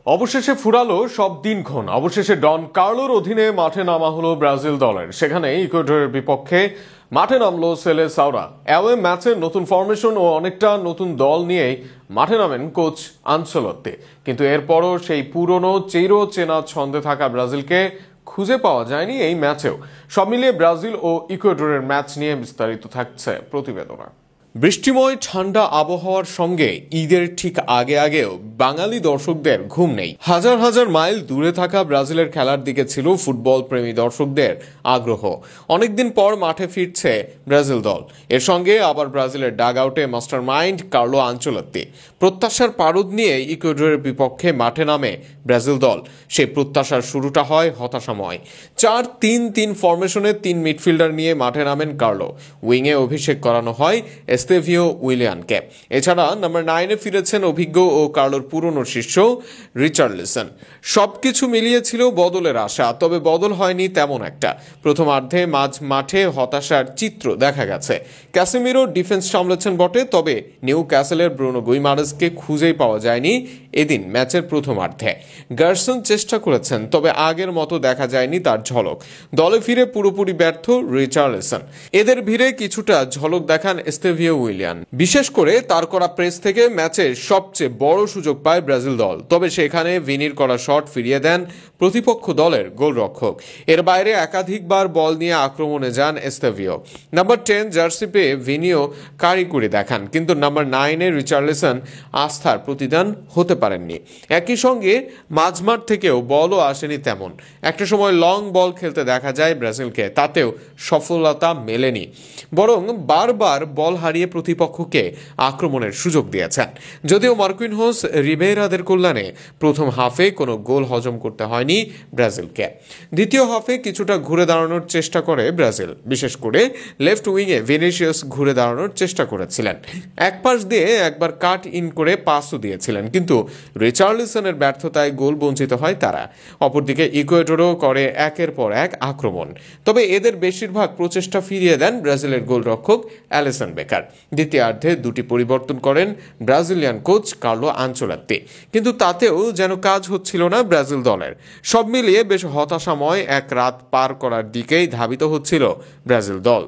অবশেষে ফুরালো সব দিনক্ষণ। অবশেষে ডন কার্লোর অধীনে মাঠে নামা হলো ব্রাজিল দলের। সেখানে ইকুয়েডরের বিপক্ষে মাঠে নামলো সেলেসাওরা। অ্যাওয়ে ম্যাচে নতুন ফরমেশন ও অনেকটা নতুন দল নিয়েই মাঠে নামেন কোচ আনচেলত্তি। কিন্তু এরপরও সেই পুরনো চেনা ছন্দে থাকা ব্রাজিলকে খুঁজে পাওয়া যায়নি এই ম্যাচেও। সব মিলিয়ে ব্রাজিল ও ইকুয়েডরের ম্যাচ নিয়ে বিস্তারিত থাকছে প্রতিবেদনা। বৃষ্টিময় ঠান্ডা আবহাওয়ার সঙ্গে ঈদের ঠিক আগেও বাঙালি দর্শকদের ঘুম নেই। হাজার হাজার মাইল দূরে থাকা ব্রাজিলের খেলার দিকে ছিল ফুটবল প্রেমী দর্শকদের আগ্রহ। অনেকদিন পর মাঠে ফিরছে ব্রাজিল দল। এর সঙ্গে আবার ব্রাজিলের ডাগ আউটে মাস্টার মাইন্ড কার্লো আনচেলত্তি। প্রত্যাশার পারদ নিয়ে ইকুয়েডরের বিপক্ষে মাঠে নামে ব্রাজিল দল। সেই প্রত্যাশার শুরুটা হয় হতাশাময়। 4-3-3 ফরমেশনে 3 মিডফিল্ডার নিয়ে মাঠে নামেন কার্লো। উইংয়ে অভিষেক করানো হয় এস্তেভিও উইলিয়ানকে। এছাড়া নাম্বার 9-এ ফিরেছেন অভিজ্ঞ ও কার্লোর পুরনো শিষ্য রিচার্লিসন। সবকিছু মিলিয়ে ছিল বদলের আশা, তবে বদল হয়নি তেমন একটা। প্রথমার্ধে মাঠে হতাশার চিত্র দেখা গেছে। ক্যাসেমিরো ডিফেন্স সামলেছেন বটে, তবে নিউ ক্যাসেলের ব্রুনো গুইমারেজকে খুঁজেই পাওয়া যায়নি এদিন ম্যাচের প্রথমার্ধে। গার্সন চেষ্টা করেছেন, তবে আগের মতো দেখা যায়নি তার ঝলক। দলে ফিরে পুরোপুরি ব্যর্থ রিচার্লিসন। এদের ভিড়ে কিছুটা ঝলক দেখান এস্তেভিও উইলিয়ান। বিশেষ করে তার করা প্রেস থেকে ম্যাচের সবচেয়ে বড় সুযোগ পায় ব্রাজিল দল, তবে সেখানে ভিনির করা শট ফিরিয়ে দেন প্রতিপক্ষ দলের গোলরক্ষক। এর বাইরে একাধিকবার বল নিয়ে আক্রমণে যান এস্তেভিও। নাম্বার 10 জার্সি পেয়ে ভিনিও কারিকুরি দেখান, কিন্তু নাম্বার 9-এ রিচার্লিসন আস্থার প্রতিদান হতে পারেননি। একই সঙ্গে মাঝমাঠ থেকেও বলও আসেনি তেমন। একটা সময় লং বল খেলতে দেখা যায় ব্রাজিলকে, তাতেও সফলতা মেলেনি, বরং বারবার বল হারিয়ে প্রতিপক্ষকে আক্রমণের সুযোগ দিয়েছেন। যদিও মার্কুইনহোস রিবেইরাদের কল্যাণে প্রথম হাফে কোনো গোল হজম করতে হয়নি ব্রাজিলকে। দ্বিতীয় হাফে কিছুটা ঘুরে দাঁড়ানোর চেষ্টা করে ব্রাজিল। বিশেষ করে লেফট উইংয়ে ভিনিসিয়াস ঘুরে দাঁড়ানোর চেষ্টা করেছিলেন। এক পাশ দিয়ে একবার কাট ইন করে পাসও দিয়েছিলেন, কিন্তু রিচার্লিসনের ব্যর্থতায় গোল বঞ্চিত হয় তারা। অপরদিকে ইকুয়েডরও করে একের পর এক আক্রমণ, তবে এদের বেশিরভাগ প্রচেষ্টা ফিরিয়ে দেন ব্রাজিলের গোলরক্ষক অ্যালিসন বেকার। দ্বিতীয়ার্ধে 2টি পরিবর্তন করেন ব্রাজিলিয়ান কোচ কার্লো আনচেলত্তি, কিন্তু তাতেও যেন কাজ হচ্ছিল না ব্রাজিল দলের। সব মিলিয়ে বেশ হতাশাময় এক রাত পার করার দিকেই ধাবিত হচ্ছিল ব্রাজিল দল।